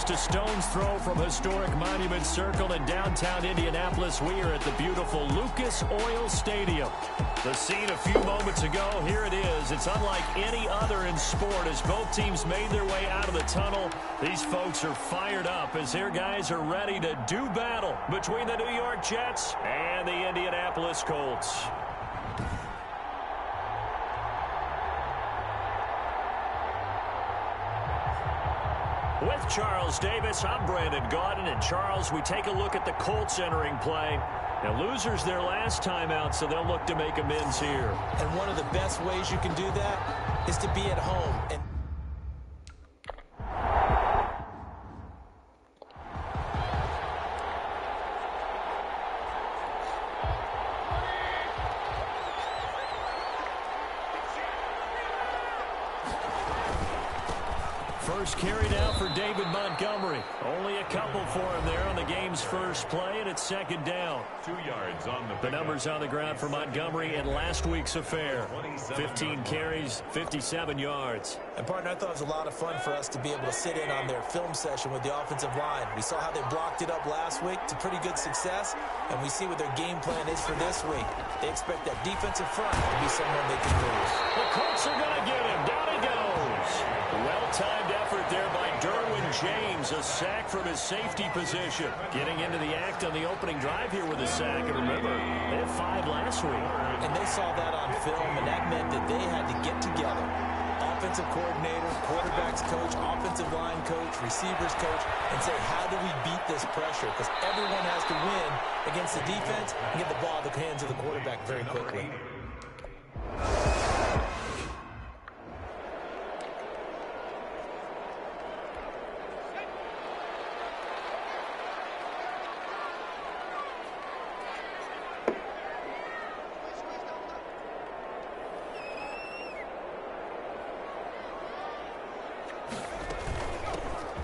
Just a stone's throw from historic Monument Circle in downtown Indianapolis. We are at the beautiful Lucas Oil Stadium. The scene a few moments ago, here it is. It's unlike any other in sport as both teams made their way out of the tunnel. These folks are fired up as their guys are ready to do battle between the New York Jets and the Indianapolis Colts. With Charles Davis, I'm Brandon Gaudin. And Charles, we take a look at the Colts entering play. Now, losers their last time out, so they'll look to make amends here. And one of the best ways you can do that is to be at home. And first carry now for David Montgomery. Only a couple for him there on the game's first play, and it's second down. 2 yards on the numbers on the ground for Montgomery in last week's affair. 15 carries, 57 yards. And, partner, I thought it was a lot of fun for us to be able to sit in on their film session with the offensive line. We saw how they blocked it up last week to pretty good success, and we see what their game plan is for this week. They expect that defensive front to be someone they can lose. The Colts are going to get him. Down he goes. Well-timed effort there by Derwin James. A sack from his safety position. Getting into the act on the opening drive here with a sack. And remember, they had 5 last week. And they saw that on film, and that meant that they had to get together. Offensive coordinator, quarterbacks coach, offensive line coach, receivers coach, and say, how do we beat this pressure? Because everyone has to win against the defense and get the ball in the hands of the quarterback very quickly.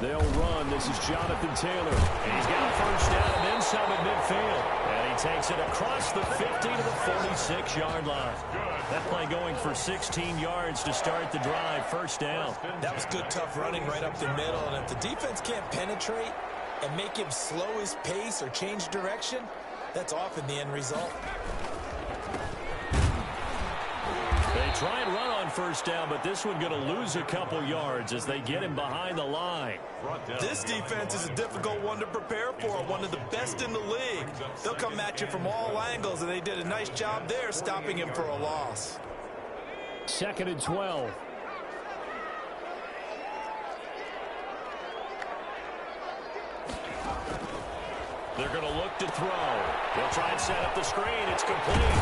They'll run. This is Jonathan Taylor. And he's got a first down and then some at midfield. And he takes it across the 50 to the 46-yard line. That play going for 16 yards to start the drive. First down. That was good, tough running right up the middle. And if the defense can't penetrate and make him slow his pace or change direction, that's often the end result. They try and run on first down, but this one going to lose a couple yards as they get him behind the line. This defense is a difficult one to prepare for, one of the best in the league. They'll come at you from all angles, and they did a nice job there stopping him for a loss. 2nd and 12. They're going to look to throw. They'll try and set up the screen. It's complete.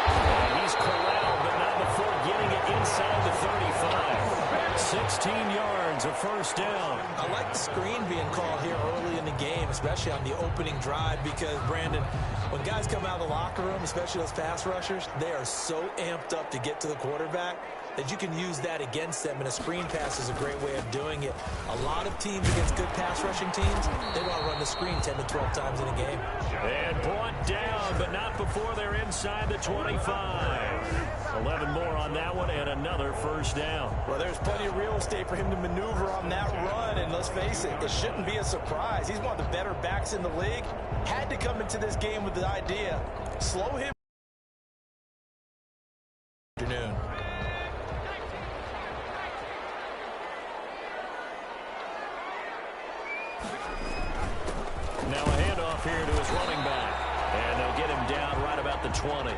And he's corralled, but not before getting it inside the 35. 16 yards, a first down. I like the screen being called here early in the game, especially on the opening drive, because, Brandon, when guys come out of the locker room, especially those pass rushers, they are so amped up to get to the quarterback that you can use that against them, and a screen pass is a great way of doing it. A lot of teams against good pass rushing teams, they want to run the screen 10 to 12 times in a game. And brought down, but not before they're inside the 25. 11 more on that one, and another first down. Well, there's plenty of real estate for him to maneuver on that run, and let's face it, it shouldn't be a surprise. He's one of the better backs in the league. Had to come into this game with the idea, slow him. Afternoon. Now a handoff here to his running back. And they'll get him down right about the 20.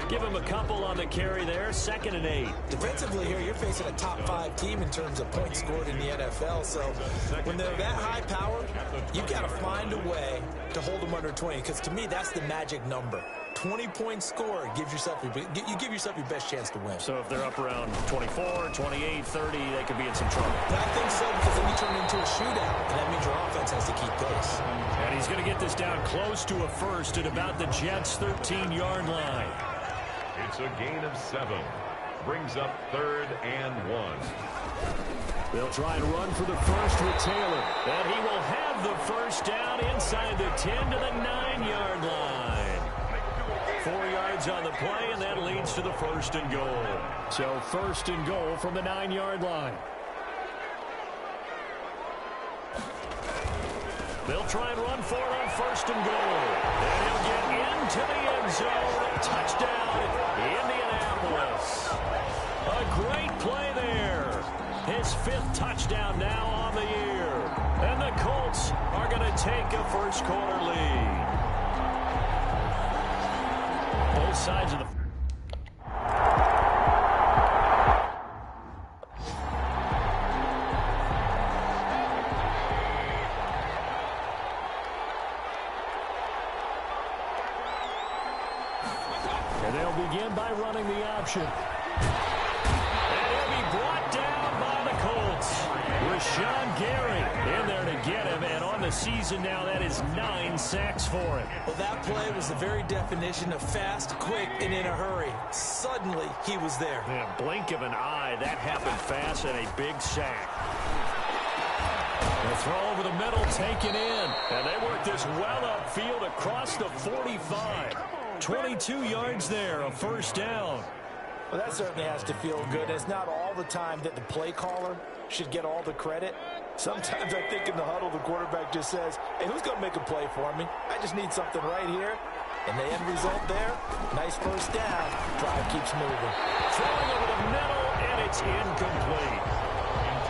Give him a couple on the carry there. 2nd and 8. Defensively here, you're facing a top 5 team in terms of points scored in the NFL. So when they're that high powered, you've got to find a way to hold them under 20. Because to me, that's the magic number. 20 points scored gives yourself you give yourself your best chance to win. So if they're up around 24, 28, 30, they could be in some trouble. I think so, because then you turn it into a shootout, and that means your offense has to keep pace. And he's going to get this down close to a first at about the Jets' 13-yard line. It's a gain of 7. Brings up 3rd and 1. They'll try and run for the first with Taylor. And he will have the first down inside the 10 to the 9-yard line. 4 yards on the play, and that leads to the 1st and goal. So 1st and goal from the 9-yard line. They'll try and run for it on 1st and goal. And he'll get into the end zone. Touchdown, Indianapolis. A great play there. His 5th touchdown now on the year. And the Colts are going to take a first quarter lead. Both sides of the... And they'll begin by running the option. And he'll be brought down by the Colts. Rashawn Gary in there to get him. And on the season now, that is 9 sacks for him. Well, that play was the very definition of fast, quick, and in a hurry. Suddenly, he was there. Yeah, blink of an eye. That happened fast and a big sack. The throw over the middle, taken in. And they work this well upfield across the 45. 22 yards there, a first down. Well, that certainly has to feel good. It's not all the time that the play caller should get all the credit. Sometimes I think in the huddle, the quarterback just says, hey, who's going to make a play for me? I just need something right here. And the end result there, nice first down. Drive keeps moving. Throwing over the middle, and it's incomplete.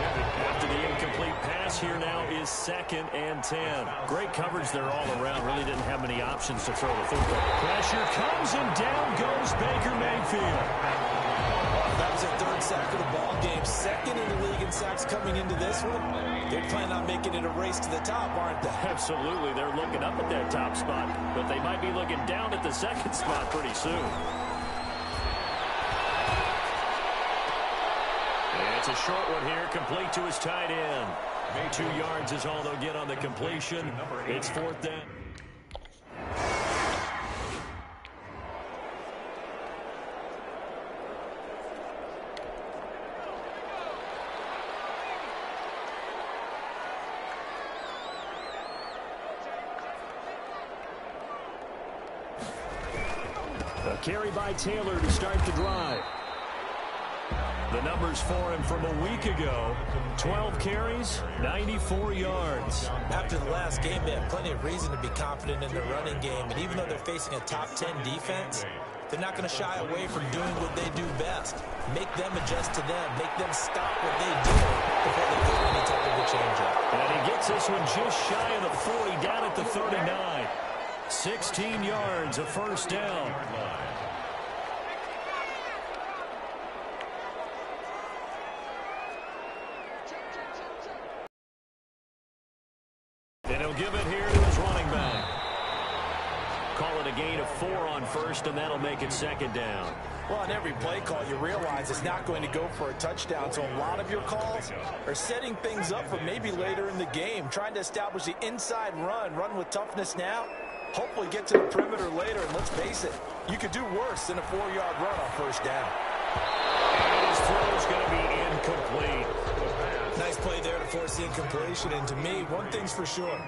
After the incomplete pass, here now is 2nd and 10. Great coverage there all around. Really didn't have many options to throw the football. Pressure comes, and down goes Baker Mayfield. That was their 3rd sack of the ball game. 2nd in the league in sacks coming into this one. They're planning on making it a race to the top, aren't they? Absolutely. They're looking up at that top spot, but they might be looking down at the 2nd spot pretty soon. It's a short one here, complete to his tight end. 2 yards is all they'll get on the completion. It's 4th down. A carry by Taylor to start the drive. The numbers for him from a week ago, 12 carries, 94 yards. After the last game, they have plenty of reason to be confident in their running game. And even though they're facing a top 10 defense, they're not going to shy away from doing what they do best. Make them adjust to them. Make them stop what they do before they get any type of a change-up. And he gets this one just shy of the 40, down at the 39. 16 yards, a first down. And he'll give it here to his running back. Call it a gain of 4 on 1st, and that'll make it 2nd down. Well, on every play call, you realize it's not going to go for a touchdown. So a lot of your calls are setting things up for maybe later in the game, trying to establish the inside run with toughness now. Hopefully get to the perimeter later, and let's face it, you could do worse than a 4-yard run on 1st down. And his throw's going to be incomplete. Nice play there to force the incompletion. And to me, one thing's for sure.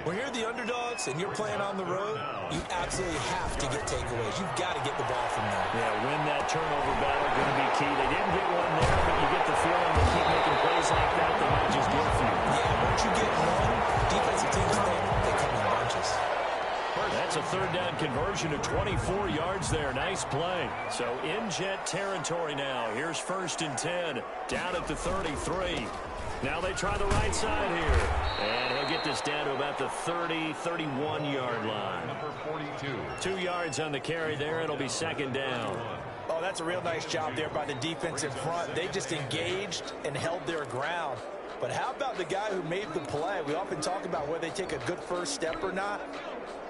When you're the underdogs and you're playing on the road, you absolutely have to get takeaways. You've got to get the ball from there. Yeah, win that turnover battle, going to be key. They didn't get one there, but you get the feeling they keep making plays like that, they might just get a few. Yeah, once you get one, defensive teams think they come in bunches. That's a 3rd down conversion to 24 yards there. Nice play. So in Jet territory now. Here's 1st and 10. Down at the 33. Now they try the right side here. And he'll get this down to about the 30, 31-yard line. Number 42. 2 yards on the carry there. It'll be 2nd down. Oh, that's a real nice job there by the defense in front. They just engaged and held their ground. But how about the guy who made the play? We often talk about whether they take a good first step or not.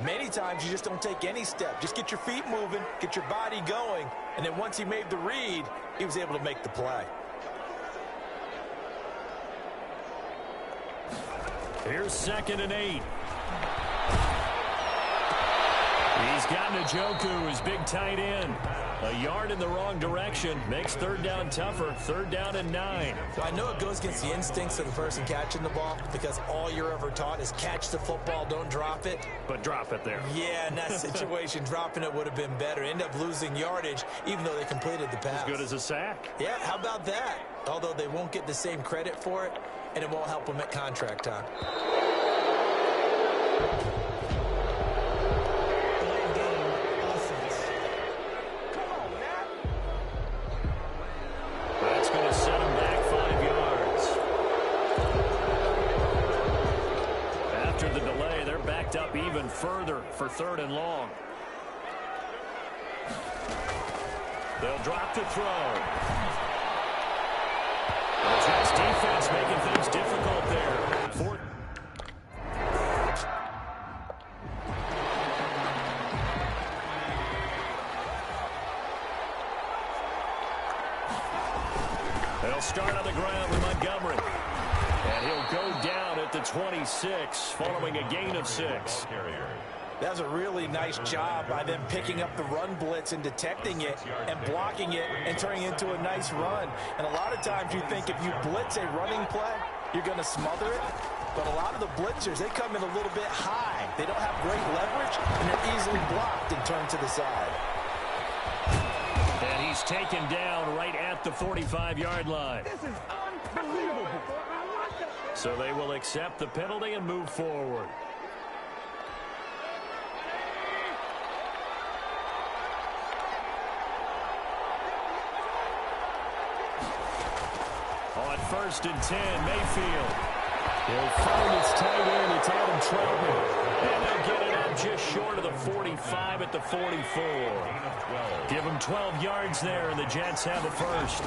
Many times you just don't take any step. Just get your feet moving, get your body going, and then once he made the read, he was able to make the play. Here's 2nd and 8. He's got Njoku, his big tight end. A yard in the wrong direction. Makes 3rd down tougher. 3rd down and 9. Well, I know it goes against the instincts of the person catching the ball because all you're ever taught is catch the football, don't drop it. But drop it there. Yeah, in that situation, dropping it would have been better. End up losing yardage even though they completed the pass. As good as a sack. Yeah, how about that? Although they won't get the same credit for it, and it won't help them at contract time. That's going to set him back 5 yards. After the delay, they're backed up even further for 3rd and long. They'll drop to throw. The Jets defense making things difficult there. They'll start on the ground with Montgomery. And he'll go down at the 26 following a gain of 6. That was a really nice job by them picking up the run blitz and detecting it and blocking it and turning it into a nice run. And a lot of times you think if you blitz a running play, you're going to smother it. But a lot of the blitzers, they come in a little bit high. They don't have great leverage, and they're easily blocked and turned to the side. And he's taken down right at the 45-yard line. This is unbelievable. So they will accept the penalty and move forward. On 1st and 10, Mayfield. He'll find his tight end. It's Adam Troutman. And they'll get it up just short of the 45 at the 44. Give him 12 yards there, and the Jets have a first.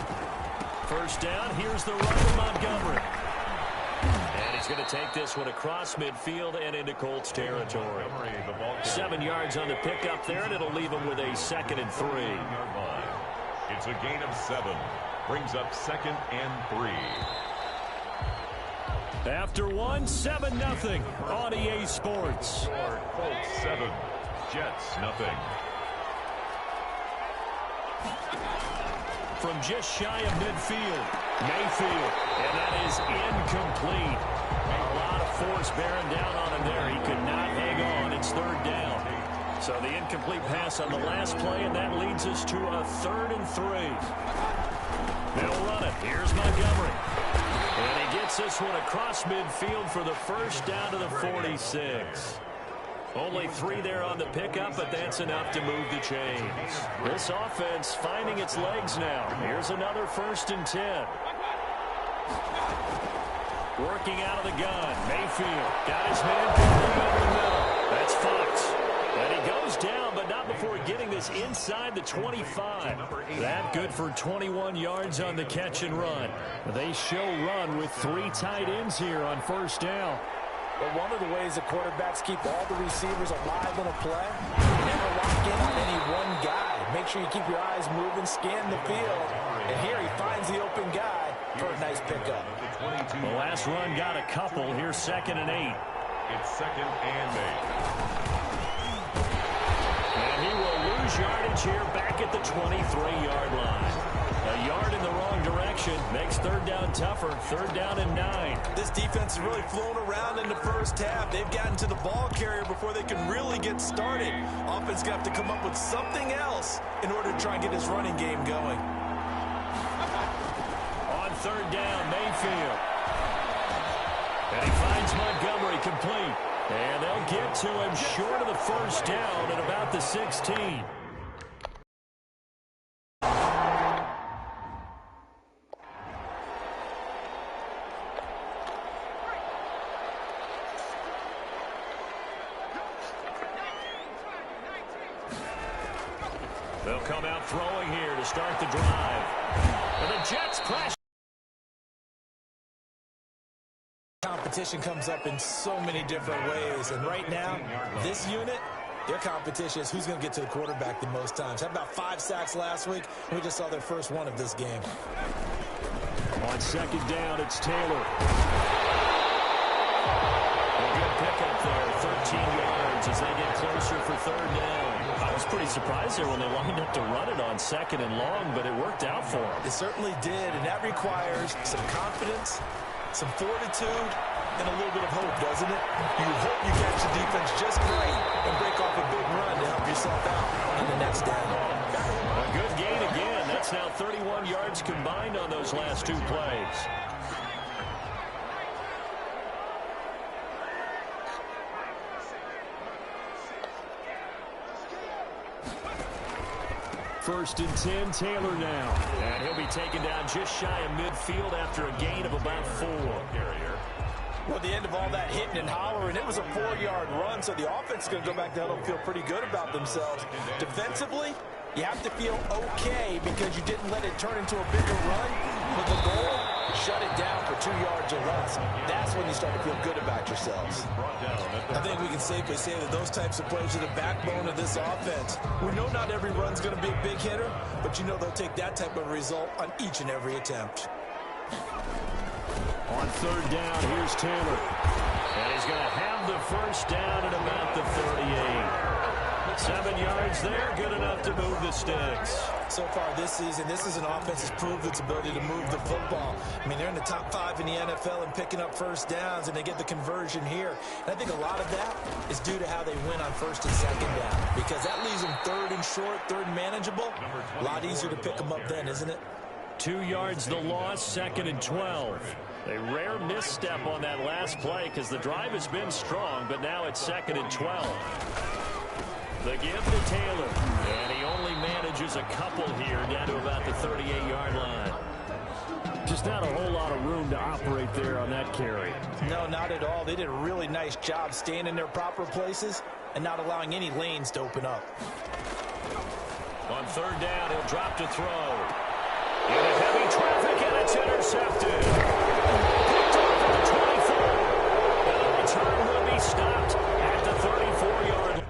First down, here's the run to Montgomery. And he's going to take this one across midfield and into Colts territory. 7 yards on the pickup there, and it'll leave him with a 2nd and 3. It's a gain of 7. Brings up 2nd and 3. After 1, 7-0 on EA Sports. Colts 7, Jets nothing. From just shy of midfield, Mayfield, and that is incomplete. A lot of force bearing down on him there. He could not hang on. It's 3rd down. So the incomplete pass on the last play, and that leads us to a 3rd and 3. They'll run it. Here's Montgomery. And he gets this one across midfield for the first down to the 46. Only 3 there on the pickup, but that's enough to move the chains. This offense finding its legs now. Here's another 1st and 10. Working out of the gun. Mayfield got his man complete over the middle. That's Fox. And he goes down, but not before getting this inside the 25. That good for 21 yards on the catch and run. They show run with 3 tight ends here on 1st down. But one of the ways the quarterbacks keep all the receivers alive in a play, never lock in on any one guy. Make sure you keep your eyes moving, scan the field. And here he finds the open guy for a nice pickup. The last run got a couple. Here's 2nd and 8. It's 2nd and 8. And he will lose yardage here back at the 23-yard line. A yard in the wrong direction makes 3rd down tougher. 3rd down and 9. This defense has really flown around in the first half. They've gotten to the ball carrier before they can really get started. Offense going to have to come up with something else in order to try and get his running game going. On 3rd down, Mayfield. And he finds Montgomery complete. And they'll get to him short of the first down at about the 16. They'll come out throwing here to start the drive. And the Jets crash. Competition comes up in so many different ways. And right now, this unit, their competition is who's going to get to the quarterback the most times. Had about 5 sacks last week. We just saw their first one of this game. On 2nd down, it's Taylor. A good pickup there, 13 yards as they get closer for 3rd down. I was pretty surprised there when they lined up to run it on 2nd and long, but it worked out for them. It certainly did, and that requires some confidence, some fortitude, and a little bit of hope, doesn't it? You hope you catch the defense just right and break off a big run to help yourself out on the next down. A good gain again. That's now 31 yards combined on those last 2 plays. 1st and 10, Taylor now. And he'll be taken down just shy of midfield after a gain of about 4. Well, the end of all that hitting and hollering, it was a 4-yard run, so the offense is going to go back to huddle and feel pretty good about themselves. Defensively, you have to feel okay because you didn't let it turn into a bigger run, but the goal, shut it down for 2 yards or less. That's when you start to feel good about yourselves. I think we can safely say that those types of plays are the backbone of this offense. We know not every run's going to be a big hitter, but you know they'll take that type of result on each and every attempt. On 3rd down, here's Taylor. And he's going to have the 1st down at about the 38. 7 yards there, good enough to move the sticks. So far this season, this is an offense that's proved its ability to move the football. I mean, they're in the top 5 in the NFL in picking up 1st downs, and they get the conversion here. And I think a lot of that is due to how they win on 1st and 2nd down, because that leaves them 3rd and short, 3rd and manageable. A lot easier to pick them up then, isn't it? 2 yards the loss, 2nd and 12. A rare misstep on that last play because the drive has been strong, but now it's 2nd and 12. The give to Taylor, and he only manages a couple here down to about the 38-yard line. Just not a whole lot of room to operate there on that carry. No, not at all. They did a really nice job staying in their proper places and not allowing any lanes to open up. On 3rd down, he'll drop to throw. Into heavy traffic, and it's intercepted. Picked off at the 24. And the return will be stopped at the 34-yard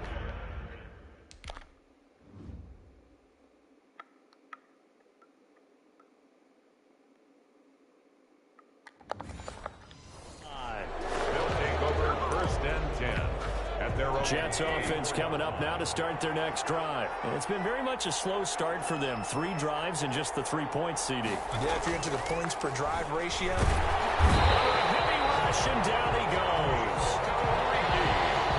line. They'll take over 1st and 10. Jets offense coming up now to start their next drive. And it's been very much a slow start for them. 3 drives and just the 3 points, CD. Yeah, if you're into the points per drive ratio. Heavy rush, and down he goes.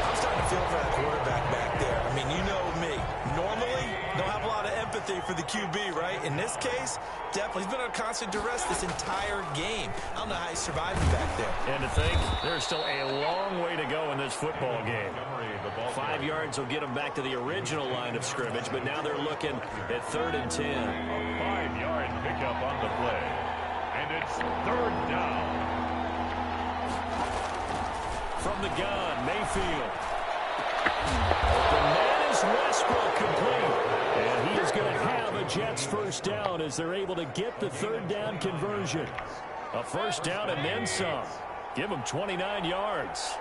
I'm starting to feel for that quarterback back there. I mean, you know me. Normally, don't have a lot of empathy for the QB, right? In this case, definitely. He's been under constant duress this entire game. I don't know how he's surviving back there. And to think, there's still a long way to go in this football game. 5 yards will get them back to the original line of scrimmage, but now they're looking at 3rd and 10. A 5-yard pickup on the play. And it's 3rd down. From the gun, Mayfield. The man is Westbrook, complete. And he is going to have a Jets 1st down as they're able to get the 3rd down conversion. A 1st down and then some. Give them 29 yards.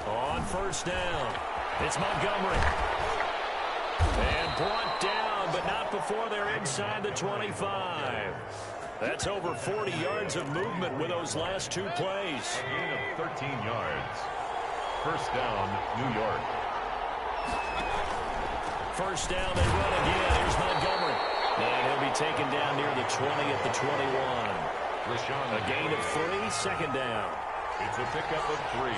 On 1st down, it's Montgomery. And brought down, but not before they're inside the 25. That's over 40 yards of movement with those last 2 plays. A gain of 13 yards. 1st down, New York. 1st down, they run again. Here's Montgomery. And he'll be taken down near the 20 at the 21. A gain of 3, 2nd down. It's a pickup of 3.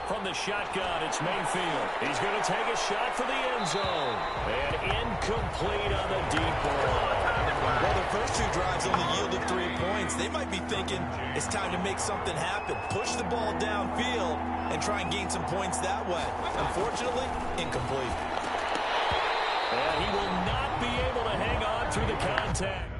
From the shotgun, it's Mayfield. He's going to take a shot for the end zone. And incomplete on the deep ball. Well, the first 2 drives only yielded 3 points. They might be thinking it's time to make something happen. Push the ball downfield and try and gain some points that way. Unfortunately, incomplete. And he will not be able to hang on through the contact.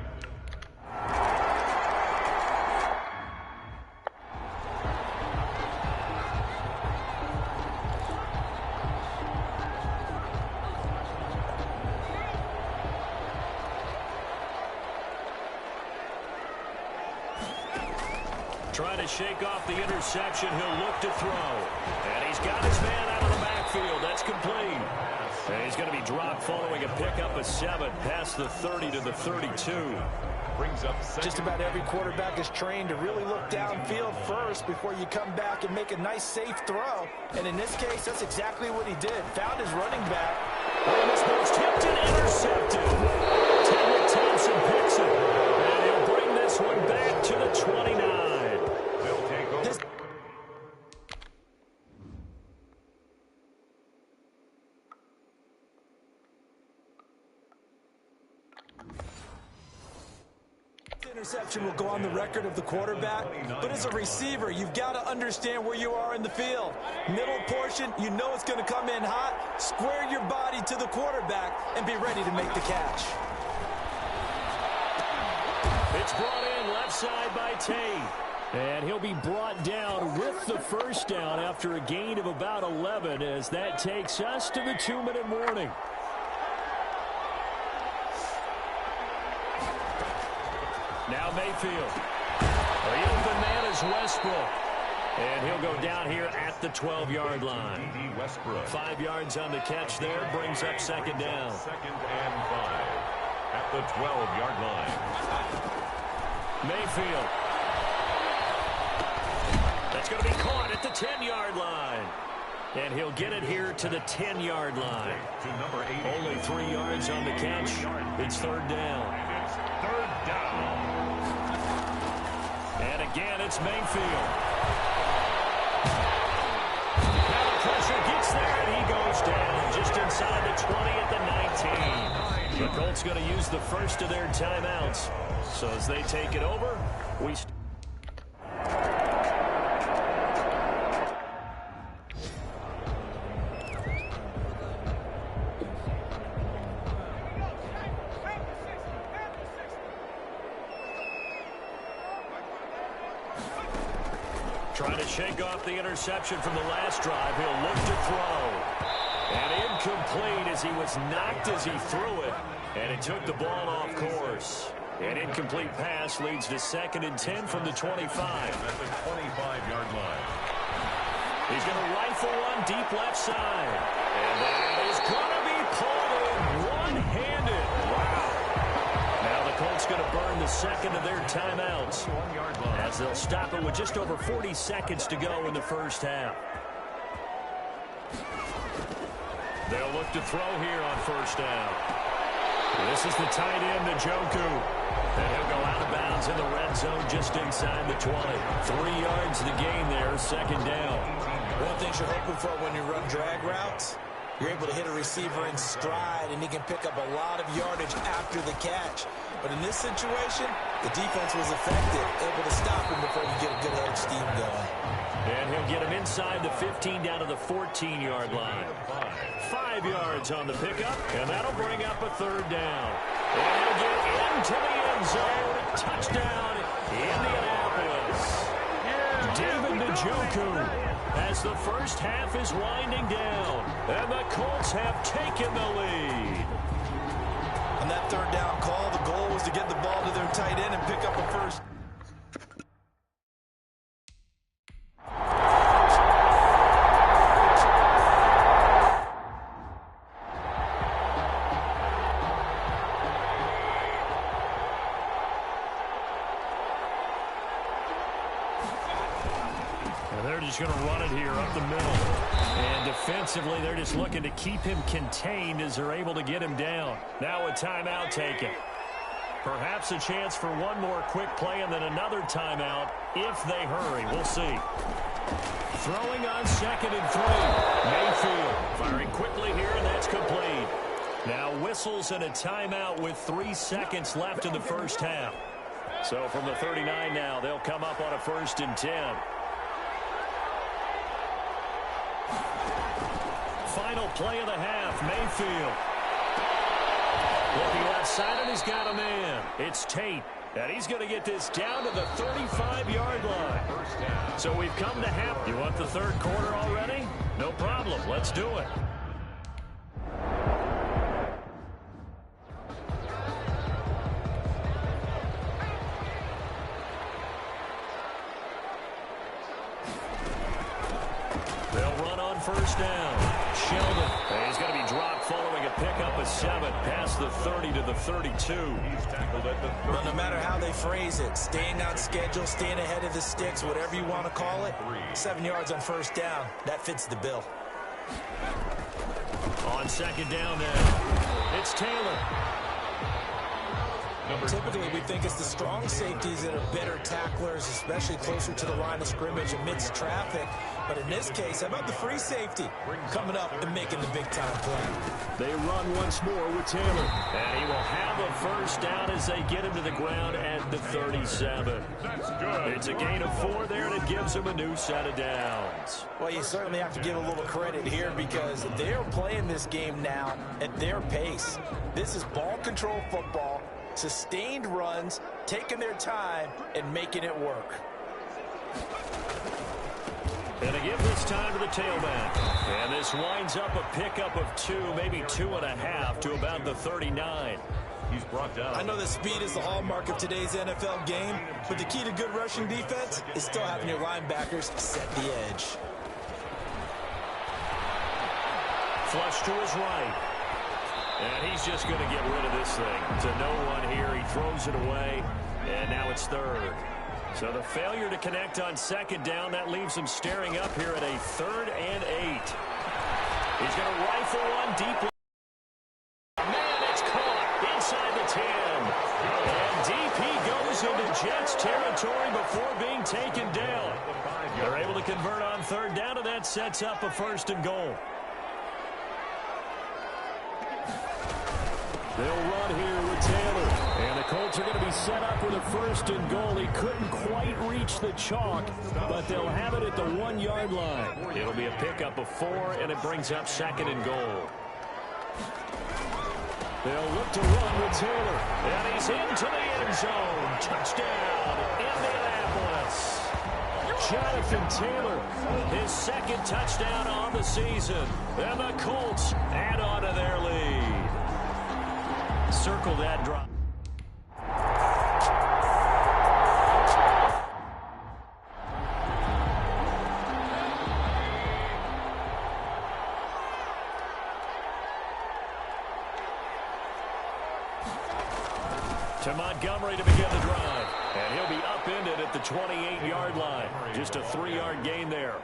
Trying to shake off the interception. He'll look to throw. And he's got his man out of the backfield. That's complete. And he's going to be dropped following a pickup of 7 past the 30 to the 32. Brings up just about every quarterback is trained to really look downfield first before you come back and make a nice, safe throw. And in this case, that's exactly what he did. Found his running back. And this one's tipped and intercepted. Taylor Thompson picks it. And he'll bring this one back to the 29. They'll take over. Interception will go on the record of the quarterback, but as a receiver, you've got to understand where you are in the field. Middle portion, you know it's going to come in hot. Square your body to the quarterback and be ready to make the catch. It's brought in left side by Tate. And he'll be brought down with the first down after a gain of about 11 as that takes us to the 2-minute warning. Now Mayfield. The open man is Westbrook. And he'll go down here at the 12-yard line. 5 yards on the catch there. Brings up second down. 2nd and 5 at the 12-yard line. Mayfield. That's going to be caught at the 10-yard line. And he'll get it here to the 10-yard line. Only 3 yards on the catch. It's third down. It's third down. And again, it's Mayfield. Now the pressure gets there, and he goes down just inside the 20 at the 19. The Colts going to use the first of their timeouts. So as they take it over, we... Trying to shake off the interception from the last drive. He'll look to throw. And incomplete as he was knocked as he threw it. And it took the ball off course. An incomplete pass leads to 2nd and 10 from the 25. At the 25-yard line. He's going to rifle one deep left side. And that is going to be pulled in one-handed. Wow. Now the Colts going to burn the second of their timeouts as they'll stop it with just over 40 seconds to go in the first half. They'll look to throw here on first down. This is the tight end, Njoku. And he'll go out of bounds in the red zone just inside the 20. 3 yards the gain there, second down. One of the things you're hoping for when you run drag routes, you're able to hit a receiver in stride, and he can pick up a lot of yardage after the catch. But in this situation, the defense was effective, able to stop him before you get a good edge steam going. And he'll get him inside the 15 down to the 14-yard line. 5 yards on the pickup, and that'll bring up a third down. And he'll get into the end zone. Touchdown, Indianapolis. David Njoku as the first half is winding down. And the Colts have taken the lead. On that third down call, the goal was to get the ball to their tight end and pick up a first. They're just going to run it here up the middle. And defensively, they're just looking to keep him contained as they're able to get him down. Now a timeout taken. Perhaps a chance for one more quick play and then another timeout if they hurry. We'll see. Throwing on 2nd and 3. Mayfield firing quickly here, and that's complete. Now whistles and a timeout with 3 seconds left in the first half. So from the 39 now, they'll come up on a 1st and 10. Final play of the half, Mayfield. Looking left side, and he's got a man. It's Tate, and he's going to get this down to the 35-yard line. So we've come to half. You want the third quarter already? No problem. Let's do it. They'll run on first down. Sheldon. He's going to be dropped following a pickup of 7 past the 30 to the 32. He's tackled at the 30. Well, no matter how they phrase it, staying on schedule, staying ahead of the sticks, whatever you want to call it, 7 yards on first down, that fits the bill. On second down now, it's Taylor. Typically, we think it's the strong safeties that are better tacklers, especially closer to the line of scrimmage amidst traffic. But in this case, how about the free safety coming up and making the big-time play? They run once more with Taylor. And he will have a first down as they get him to the ground at the 37. That's good. It's a gain of 4 there, and it gives him a new set of downs. Well, you certainly have to give a little credit here because they're playing this game now at their pace. This is ball control football, sustained runs, taking their time, and making it work. And they give this time to the tailback. And this winds up a pickup of 2, maybe 2.5 to about the 39. He's brought down. I know that speed is the hallmark of today's NFL game, but the key to good rushing defense is still having your linebackers set the edge. Flush to his right. And he's just going to get rid of this thing. To no one here. He throws it away. And now it's third. So the failure to connect on second down, that leaves him staring up here at a 3rd and 8. He's going to rifle one deep. Man, it's caught inside the 10. And DP goes into Jets territory before being taken down. They're able to convert on 3rd down, and that sets up a 1st and goal. They'll run here with Taylor. And the Colts are going to be set up with a 1st and goal. He couldn't quite reach the chalk, but they'll have it at the 1-yard line. It'll be a pickup of 4, and it brings up 2nd and goal. They'll look to run with Taylor. And he's into the end zone. Touchdown, Indianapolis. Jonathan Taylor, his 2nd touchdown on the season. And the Colts add on to their lead. Circle that drop. To Montgomery to begin the drive. And he'll be upended at the 28-yard line. Just a 3-yard gain there.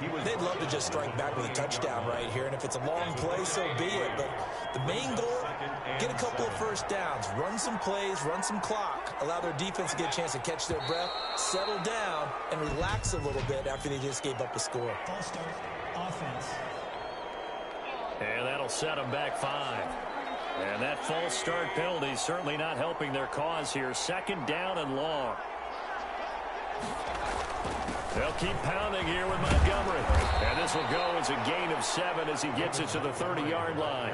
They'd love to just strike back with a touchdown right here, and if it's a long play, so be it. But the main goal, get a couple of first downs, run some plays, run some clock, allow their defense to get a chance to catch their breath, settle down, and relax a little bit after they just gave up a score. False start, offense. And that'll set them back 5. And that false start penalty is certainly not helping their cause here. 2nd down and long. They'll keep pounding here with Montgomery. And this will go as a gain of 7 as he gets it to the 30-yard line.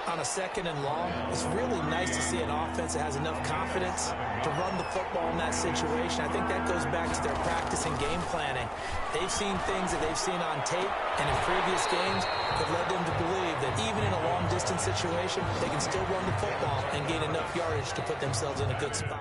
On a 2nd and long, it's really nice to see an offense that has enough confidence to run the football in that situation. I think that goes back to their practice and game planning. They've seen things that they've seen on tape and in previous games that led them to believe that even in a long-distance situation, they can still run the football and gain enough yardage to put themselves in a good spot.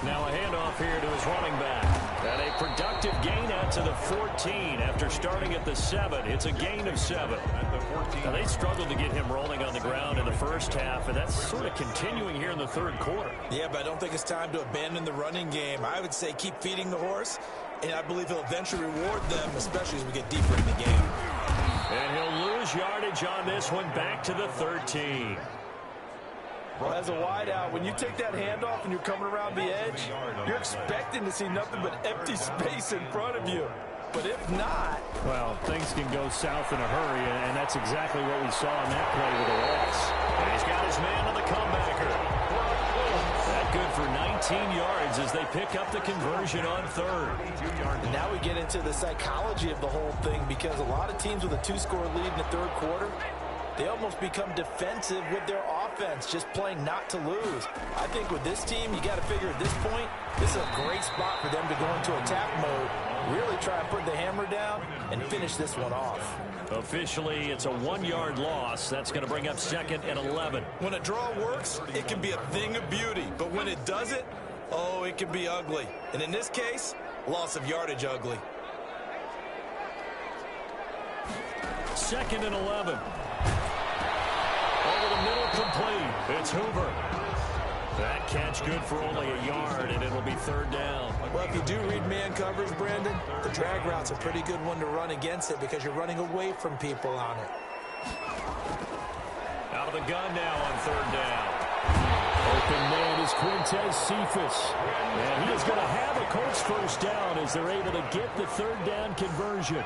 Now a handoff here to his running back. And a productive gain out to the 14 after starting at the 7. It's a gain of 7. At the 14. Now they struggled to get him rolling on the ground in the first half, and that's sort of continuing here in the 3rd quarter. Yeah, but I don't think it's time to abandon the running game. I would say keep feeding the horse, and I believe he'll eventually reward them, especially as we get deeper in the game. And he'll lose yardage on this one back to the 13. Well, as a wideout, when you take that handoff and you're coming around the edge, you're expecting to see nothing but empty space in front of you. But if not... Well, things can go south in a hurry, and that's exactly what we saw in that play with the loss. And he's got his man on the comebacker. That good for 19 yards as they pick up the conversion on 3rd. And now we get into the psychology of the whole thing, because a lot of teams with a 2-score lead in the 3rd quarter, they almost become defensive with their offense, just playing not to lose. I think with this team, you got to figure at this point, this is a great spot for them to go into attack mode, really try and put the hammer down and finish this one off. Officially, it's a 1-yard loss. That's going to bring up 2nd and 11. When a draw works, it can be a thing of beauty. But when it doesn't, oh, it can be ugly. And in this case, loss of yardage ugly. 2nd and 11. Over the middle, complete. It's Hoover. That catch good for only a yard, and it'll be third down. Well, if you do read man coverage, Brandon, the drag route's a pretty good one to run against it because you're running away from people on it. Out of the gun now on third down. Open man is Quintez Cephas. And he is going to have a Colts first down as they're able to get the third down conversion.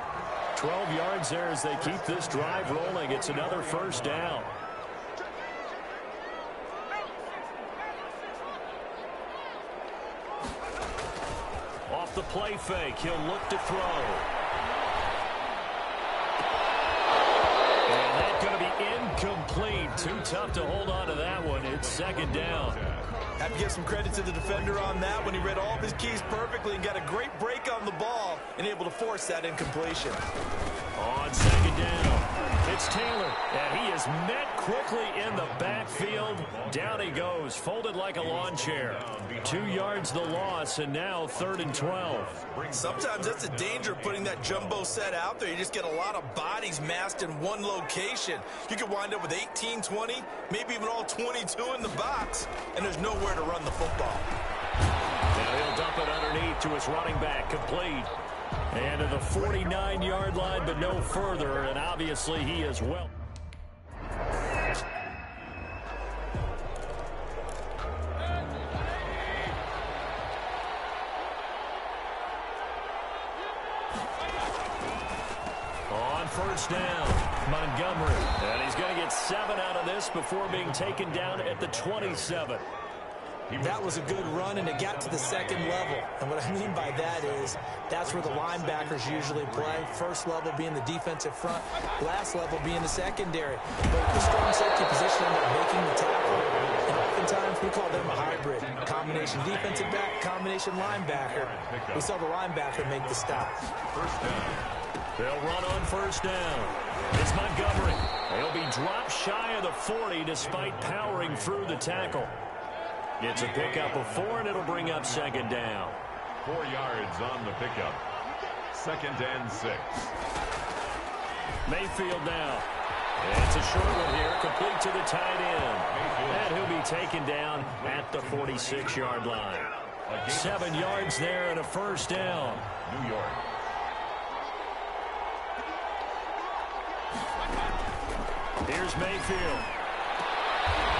12 yards there as they keep this drive rolling. It's another first down. Off the play fake, he'll look to throw. And that's going to be incomplete. Too tough to hold on to that one. It's second down. Have to give some credit to the defender on that when he read all of his keys perfectly and got a great break on the ball and able to force that incompletion. On second down, it's Taylor, and he is met quickly in the backfield. Down he goes, folded like a lawn chair. 2 yards the loss, and now 3rd and 12. Sometimes that's the danger of putting that jumbo set out there. You just get a lot of bodies massed in one location. You could wind up with 18, 20, maybe even all 22 in the box, and there's nowhere to run the football. Now he'll dump it underneath to his running back, complete. And to the 49-yard line, but no further, and obviously he is well. On first down, Montgomery. And he's going to get 7 out of this before being taken down at the 27. That was a good run, and it got to the second level. And what I mean by that is that's where the linebackers usually play. First level being the defensive front, last level being the secondary. But the strong safety position ended up making the tackle. And oftentimes we call them a hybrid. Combination defensive back, combination linebacker. We saw the linebacker make the stop. First down. They'll run on first down. It's Montgomery. He'll be dropped shy of the 40 despite powering through the tackle. Gets a pickup of 4, and it'll bring up second down. 4 yards on the pickup. 2nd and 6. Mayfield now. It's a short one here, complete to the tight end. And he'll be taken down at the 46-yard line. 7 yards there and a first down. New York. Here's Mayfield.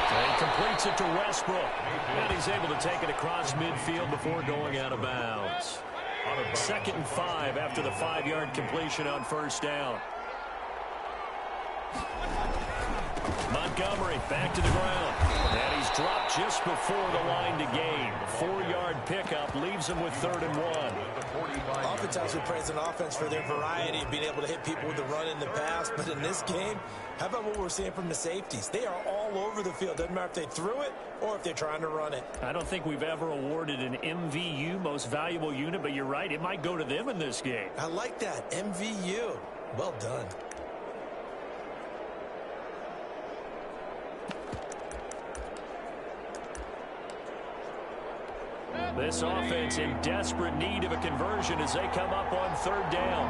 And he completes it to Westbrook. And he's able to take it across midfield before going out of bounds. 2nd and 5 after the 5-yard completion on first down. Montgomery back to the ground. And he's dropped just before the line to gain. 4-yard pickup leaves him with 3rd and 1. Oftentimes we praise an offense for their variety of being able to hit people with the run in the pass. But in this game, how about what we're seeing from the safeties? They are all over the field. Doesn't matter if they threw it or if they're trying to run it. I don't think we've ever awarded an MVU, most valuable unit, but you're right. It might go to them in this game. I like that. MVU. Well done. This offense in desperate need of a conversion as they come up on 3rd down.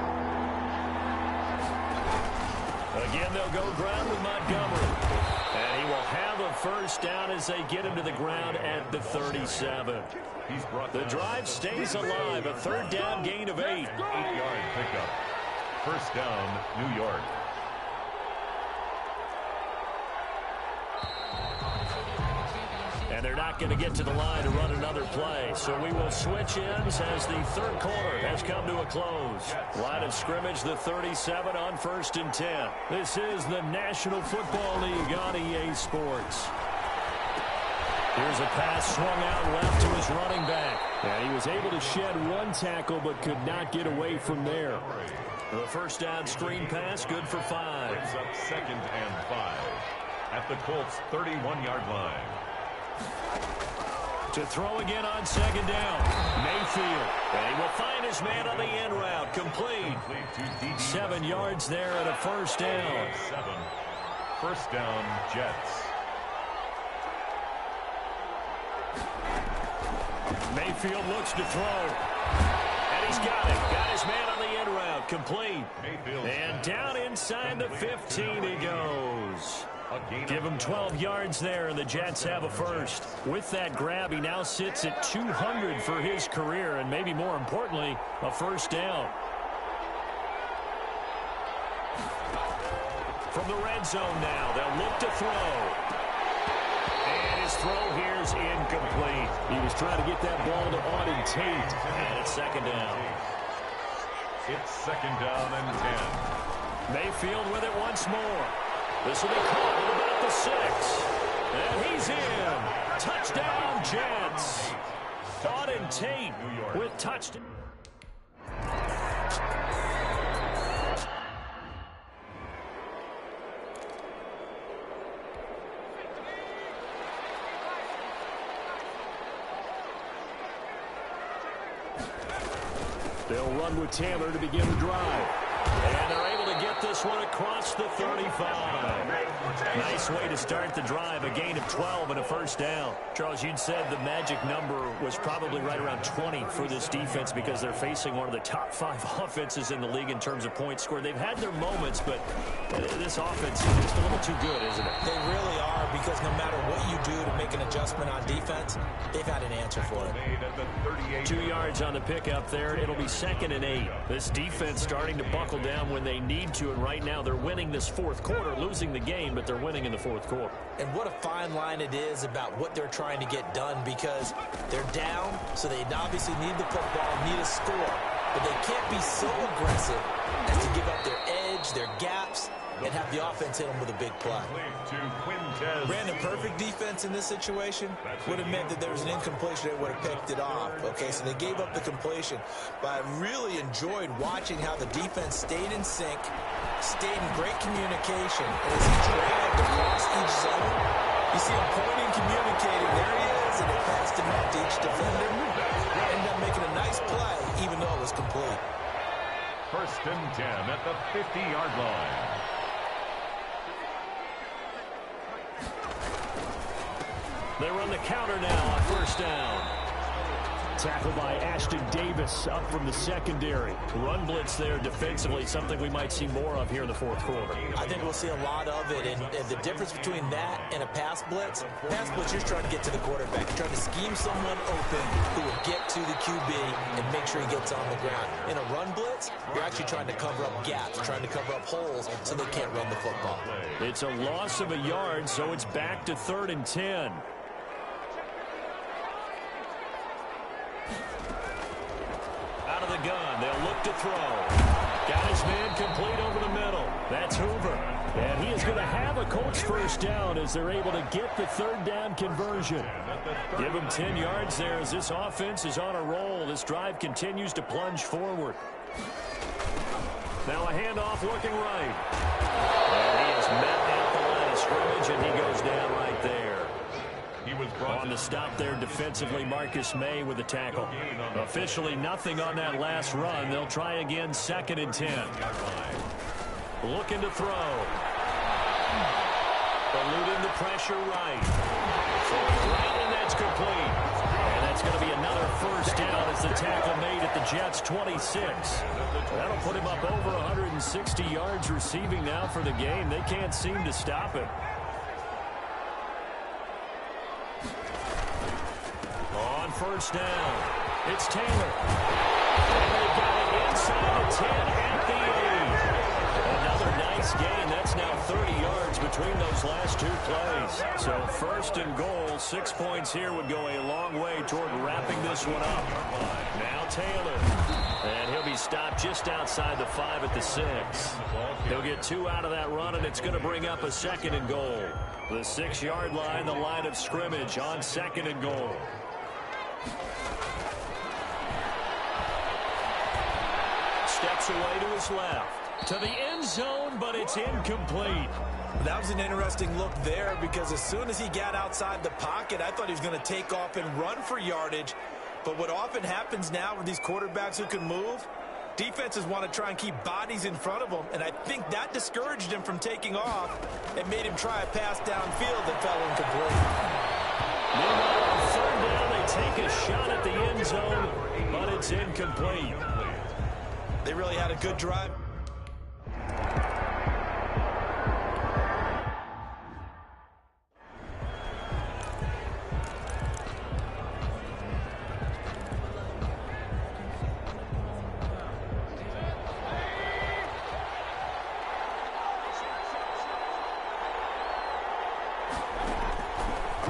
Again, they'll go ground with Montgomery. And he will have a first down as they get him to the ground at the 37. The drive stays alive. A 3rd down gain of 8. 8-yard pickup. First down, New York. And they're not going to get to the line to run another play. So we will switch ends as the 3rd quarter has come to a close. Line of scrimmage, the 37 on 1st and 10. This is the National Football League on EA Sports. Here's a pass swung out left to his running back. And he was able to shed 1 tackle but could not get away from there. The first down screen pass, good for 5. Brings up 2nd and 5 at the Colts' 31-yard line. To throw again on 2nd down. Mayfield. And he will find his man on the end route. Complete. 7 yards there and a first down. 7. First down, Jets. Mayfield looks to throw. And he's got it. Got his man on the end route. Complete. And down inside the 15 he goes. Give him 12 yards there, and the Jets have a first. With that grab, he now sits at 200 for his career, and maybe more importantly, a first down. From the red zone now, they'll look to throw. And his throw here is incomplete. He was trying to get that ball to Auden Tate, and it's second down. It's second down and 10. Mayfield with it once more. This will be caught at about the 6. And he's in. Touchdown, Jets. Auden Tate with touchdown. They'll run with Taylor to begin the drive. And they're able to get this one across the 35. Nice way to start the drive. A gain of 12 and a first down. Charles, you'd said the magic number was probably right around 20 for this defense because they're facing one of the top 5 offenses in the league in terms of points scored. They've had their moments, but this offense is just a little too good, isn't it? They really are, because no matter what you do to make an adjustment on defense, they've had an answer for it. 2 yards on the pickup there. It'll be second and 8. This defense starting to buckle down when they need to, and right now they're winning this fourth quarter, losing the game, but they're winning in the fourth quarter. And what a fine line it is about what they're trying to get done, because they're down, so they obviously need the football, need a score, but they can't be so aggressive as to give up their edge, their gaps, and have the offense hit them with a big play. Brandon, perfect defense in this situation would have meant that there was an incompletion. They would have picked it off. Okay, so they gave up the completion. But I really enjoyed watching how the defense stayed in sync, stayed in great communication. And as he trailed across each zone, you see him pointing, communicating. There he is, and they passed him out to each defender. Ended up making a nice play, even though it was complete. First and 10 at the 50-yard line. They run the counter now on first down. Tackled by Ashton Davis up from the secondary. Run blitz there defensively, something we might see more of here in the fourth quarter. I think we'll see a lot of it, and the difference between that and a pass blitz, you're trying to get to the quarterback. You're trying to scheme someone open who will get to the QB and make sure he gets on the ground. In a run blitz, you're actually trying to cover up gaps, trying to cover up holes so they can't run the football. It's a loss of a yard, so it's back to 3rd and 10. Out of the gun, they'll look to throw. Got his man complete over the middle. That's Hoover. And he is going to have a Colts first down as they're able to get the 3rd down conversion. Give him 10 yards there as this offense is on a roll. This drive continues to plunge forward. Now a handoff looking right. And he is met at the line of scrimmage, and he goes down right there. He was on the stop there defensively, Marcus May with the tackle. Officially nothing on that last run. They'll try again, 2nd and 10. Looking to throw. Eluding the pressure right. Right, and that's complete. And that's going to be another first down as the tackle made at the Jets' 26. That'll put him up over 160 yards receiving now for the game. They can't seem to stop him. On first down, it's Taylor. And they got it inside the 10 at the 8. Another nice gain. That's now 30 yards between those last 2 plays. So 1st and goal, 6 points here would go a long way toward wrapping this one up. Now Taylor. And he'll be stopped just outside the 5 at the 6. He'll get 2 out of that run, and it's going to bring up a 2nd and goal. The 6-yard line, the line of scrimmage on 2nd and goal. Steps away to his left. To the end zone, but it's incomplete. That was an interesting look there, because as soon as he got outside the pocket, I thought he was going to take off and run for yardage. But what often happens now with these quarterbacks who can move, defenses want to try and keep bodies in front of them, and I think that discouraged him from taking off and made him try a pass downfield that fell incomplete. Meanwhile, on 3rd down, they take a shot at the end zone, but it's incomplete. They really had a good drive.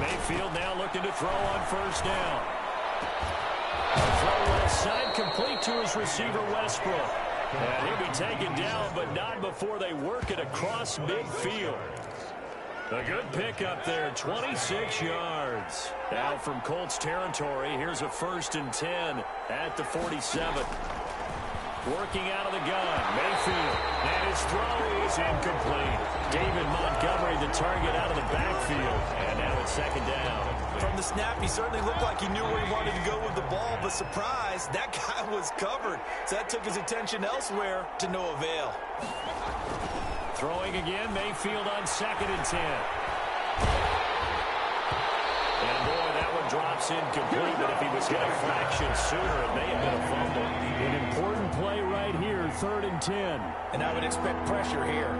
Mayfield now looking to throw on first down. Throw left side, complete to his receiver, Westbrook. And he'll be taken down, but not before they work it across midfield. A good pickup there, 26 yards. Now from Colts territory, here's a 1st and 10 at the 47. Working out of the gun, Mayfield, and his throw is incomplete. David Montgomery, the target out of the backfield, and now it's 2nd down. From the snap, he certainly looked like he knew where he wanted to go with the ball, but surprise, that guy was covered. So that took his attention elsewhere to no avail. Throwing again, Mayfield on 2nd and 10. And boy, that one drops incomplete, but if he was hit a fraction sooner, it may have been a fumble. An important play right here, 3rd and 10. And I would expect pressure here.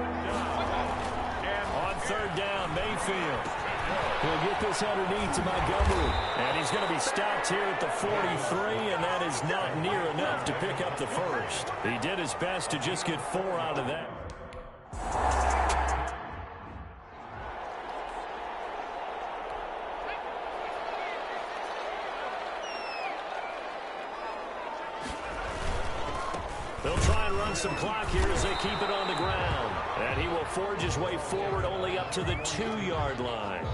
On 3rd down, Mayfield. He'll get this underneath to Montgomery. And he's going to be stopped here at the 43, and that is not near enough to pick up the first. He did his best to just get 4 out of that. They'll try and run some clock here as they keep it on the ground. And he will forge his way forward only up to the 2-yard line.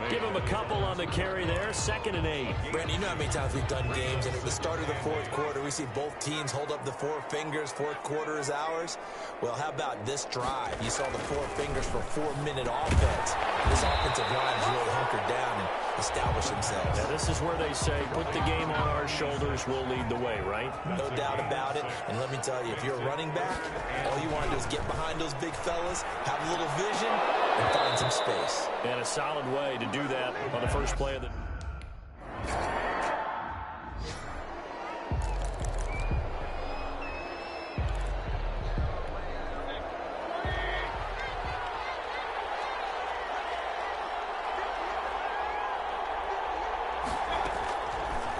Give him a couple on the carry there, 2nd and 8. Brandon, you know how many times we've done games, and at the start of the 4th quarter, we see both teams hold up the 4 fingers, 4th quarter is ours. Well, how about this drive? You saw the 4 fingers for 4-minute offense. This offensive line is really hunkered down and established themselves. Now, this is where they say, put the game on our shoulders, we'll lead the way, right? No doubt about it. And let me tell you, if you're a running back, all you want to do is get behind those big fellas, have a little vision, and find some space. And a solid way to do that on the first play of the...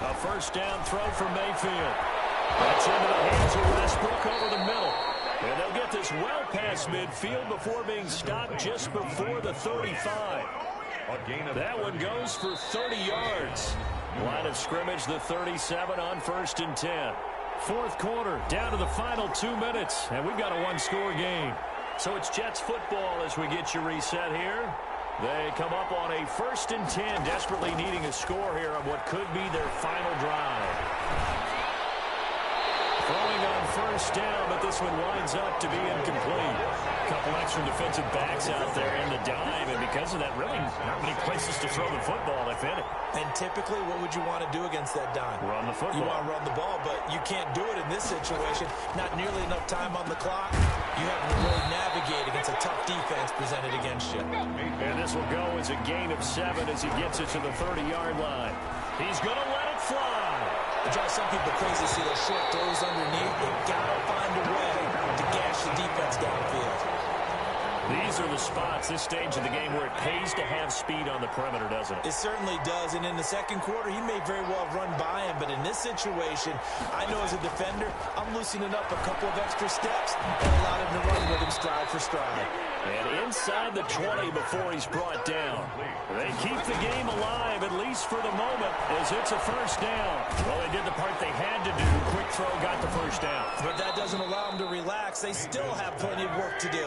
A first down throw from Mayfield. That's into the hands of Westbrook over the middle. And they'll get this well past midfield before being stopped just before the 35. That one goes for 30 yards. Line of scrimmage, the 37 on 1st and 10. 4th quarter, down to the final 2 minutes, and we've got a 1-score game. So it's Jets football as we get you reset here. They come up on a 1st and 10, desperately needing a score here on what could be their final drive. Throwing on first down, but this one winds up to be incomplete. A couple extra defensive backs out there in the dime, and because of that, really not many places to throw the football, if any. And typically, what would you want to do against that dime? Run the football. You want to run the ball, but you can't do it in this situation. Not nearly enough time on the clock. You have to really navigate against a tough defense presented against you. And this will go as a gain of 7 as he gets it to the 30-yard line. He's going to let it fly. It drives some people crazy to see those short throws underneath. They've got to find a way to gash the defense downfield. These are the spots, this stage of the game, where it pays to have speed on the perimeter, doesn't it? It certainly does, and in the 2nd quarter, he may very well run by him, but in this situation, I know as a defender, I'm loosening up a couple of extra steps and allowed him to run with him stride for stride. And inside the 20 before he's brought down. They keep the game alive, at least for the moment, as it's a first down. Well, they did the part they had to do. Quick throw got the first down. But that doesn't allow them to relax. They still have plenty of work to do.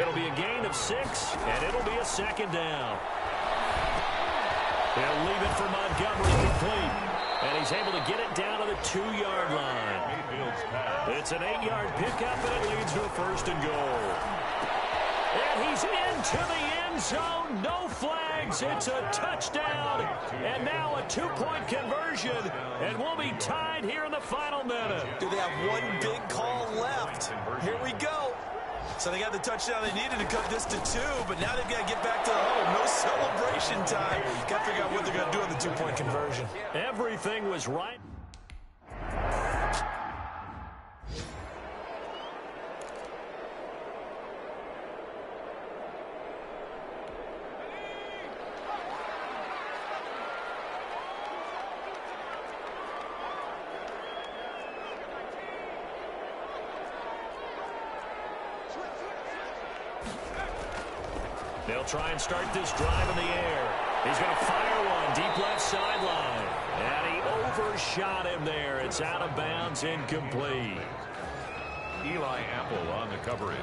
It'll be a gain of 6, and it'll be a 2nd down. They'll leave it for Montgomery complete. And he's able to get it down to the 2-yard line. It's an 8-yard pickup, and it leads to a 1st and goal. And he's into the end zone. No flags. It's a touchdown. And now a 2-point conversion. And we'll be tied here in the final minute. Do they have one big call left? Here we go. So they got the touchdown they needed to cut this to 2, but now they've got to get back to the home. No celebration time. Got to figure out what they're going to do in the 2-point conversion. Everything was right. They'll try and start this drive in the air. He's going to fire one deep left sideline. And he overshot him there. It's out of bounds, incomplete. Eli Apple on the coverage.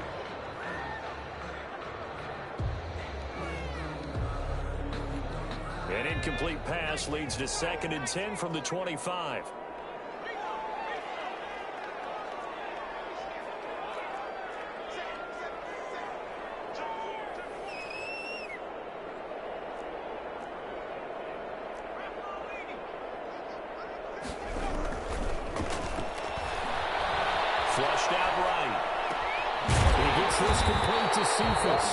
An incomplete pass leads to 2nd and 10 from the 25. Flushed out right. He gets this complete to Cephas.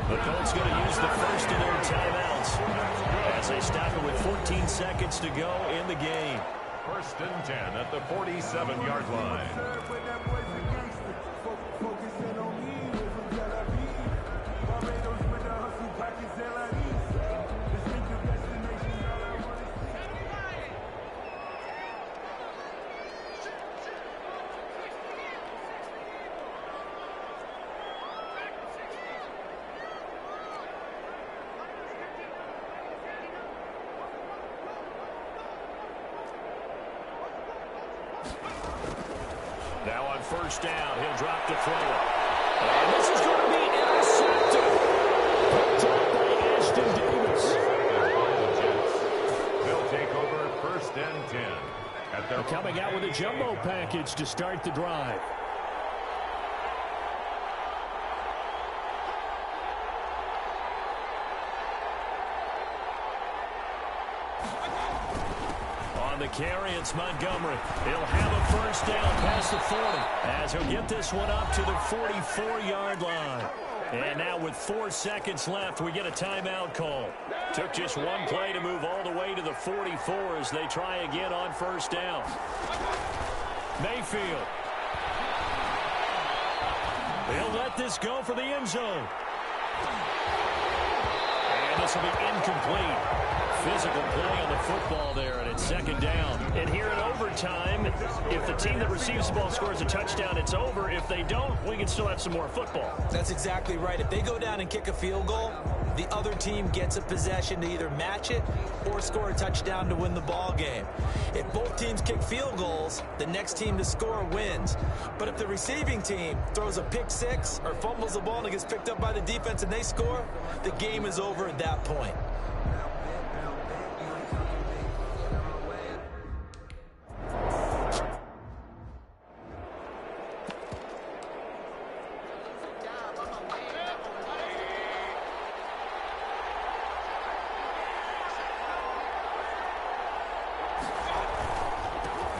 The Colts going to use the first of their timeouts as they stop it with 14 seconds to go in the game. 1st and 10 at the 47-yard line. Now on 1st down, he'll drop to throw it. And this is going to be intercepted. Picked up by Ashton Davis. They'll take over 1st and 10. They're coming out with a jumbo package to start the drive. On the carry, it's Montgomery. He'll have a 1st down past the 40 as he'll get this one up to the 44-yard line. And now with 4 seconds left, we get a timeout call. Took just one play to move all the way to the 44 as they try again on 1st down. Mayfield. He'll let this go for the end zone. And this will be incomplete. Physical play on the football there, and it's 2nd down. And here in overtime, if the team that receives the ball scores a touchdown, it's over. If they don't, we can still have some more football. That's exactly right. If they go down and kick a field goal, the other team gets a possession to either match it or score a touchdown to win the ball game. If both teams kick field goals, the next team to score wins. But if the receiving team throws a pick six or fumbles the ball and it gets picked up by the defense and they score, the game is over at that point.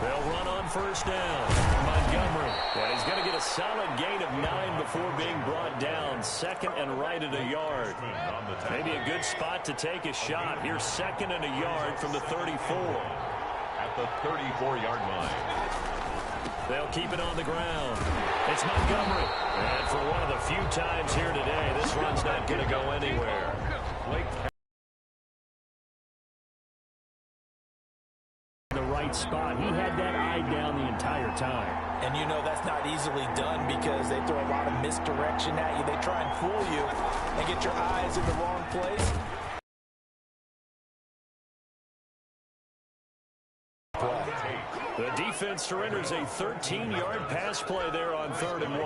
They'll run on 1st down. Montgomery. And he's going to get a solid gain of 9 before being brought down. 2nd and right at a yard. Maybe a good spot to take a shot. Here's 2nd and a yard from the 34. At the 34-yard line. They'll keep it on the ground. It's Montgomery. And for one of the few times here today, this run's not going to go anywhere. The right spot. He had that eye down the entire time. And you know that's not easily done because they throw a lot of misdirection at you. They try and fool you and get your eyes in the wrong place. The defense surrenders a 13-yard pass play there on 3rd and 1.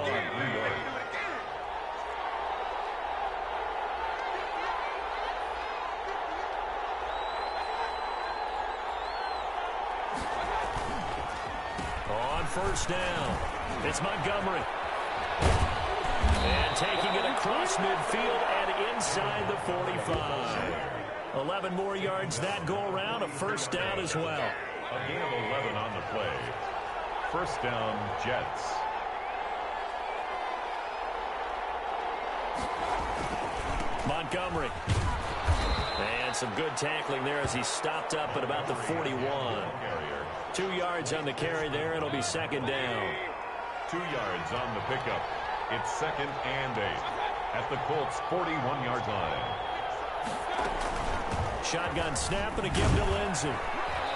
On 1st down, it's Montgomery. And taking it across midfield and inside the 45. 11 more yards that go around, a 1st down as well. A gain of 11 on the play. 1st down, Jets. Montgomery. And some good tackling there as he stopped up at about the 41. 2 yards on the carry there. It'll be 2nd down. 2 yards on the pickup. It's 2nd and 8 at the Colts' 41-yard line. Shotgun snap and a give to Lindsey.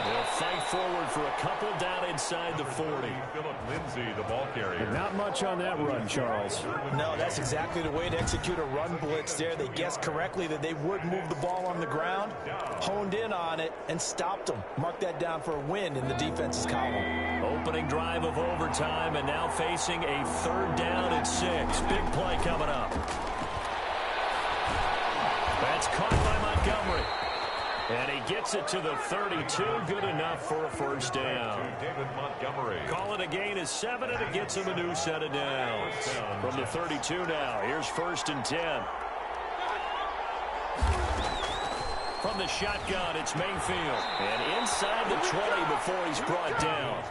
They'll fight forward for a couple down inside the 40. Philip Lindsay, the ball carrier. Not much on that run, Charles. No, that's exactly the way to execute a run blitz there. They guessed correctly that they would move the ball on the ground, honed in on it, and stopped them. Mark that down for a win in the defense's column. Opening drive of overtime, and now facing a 3rd down and 6. Big play coming up. That's caught by Montgomery. And he gets it to the 32. Good enough for a first down. David Montgomery. Call it a gain of 7, and it gets him a new set of downs. From the 32 now, here's 1st and 10. From the shotgun, it's Mayfield. And inside the 20 before he's brought down.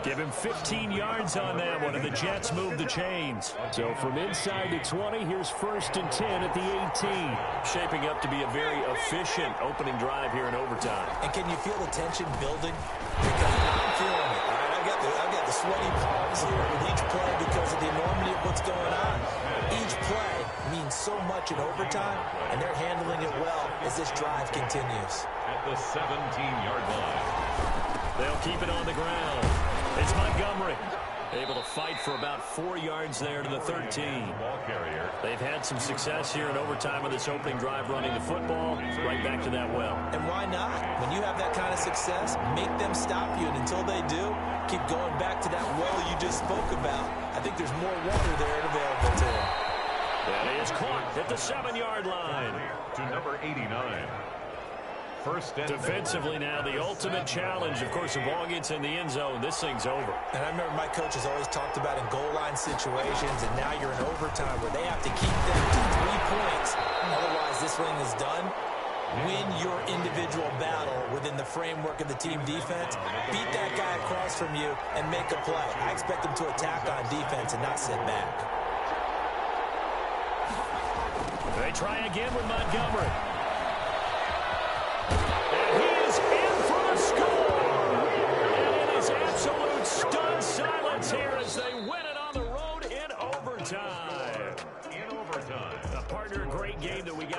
Give him 15 yards on that one, and the Jets move the chains. So from inside the 20, here's 1st and 10 at the 18. Shaping up to be a very efficient opening drive here in overtime. And can you feel the tension building? Because I'm feeling it. All right, I've got the sweaty palms here with each play because of the enormity of what's going on. Each play means so much in overtime, and they're handling it well as this drive continues. At the 17-yard line. They'll keep it on the ground. It's Montgomery. Able to fight for about 4 yards there to the 13. Ball carrier. They've had some success here in overtime with this opening drive running the football. Right back to that well. And why not? When you have that kind of success, make them stop you. And until they do, keep going back to that well you just spoke about. I think there's more water there available to them. That is caught at the 7-yard line. To number 89. First and Defensively now, the ultimate challenge. Of course, the ball gets in the end zone. This thing's over. And I remember my coach has always talked about in goal line situations, and now you're in overtime where they have to keep them to 3 points. Otherwise, this thing is done. Win your individual battle within the framework of the team defense. Beat that guy across from you and make a play. I expect them to attack on defense and not sit back. They try again with Montgomery.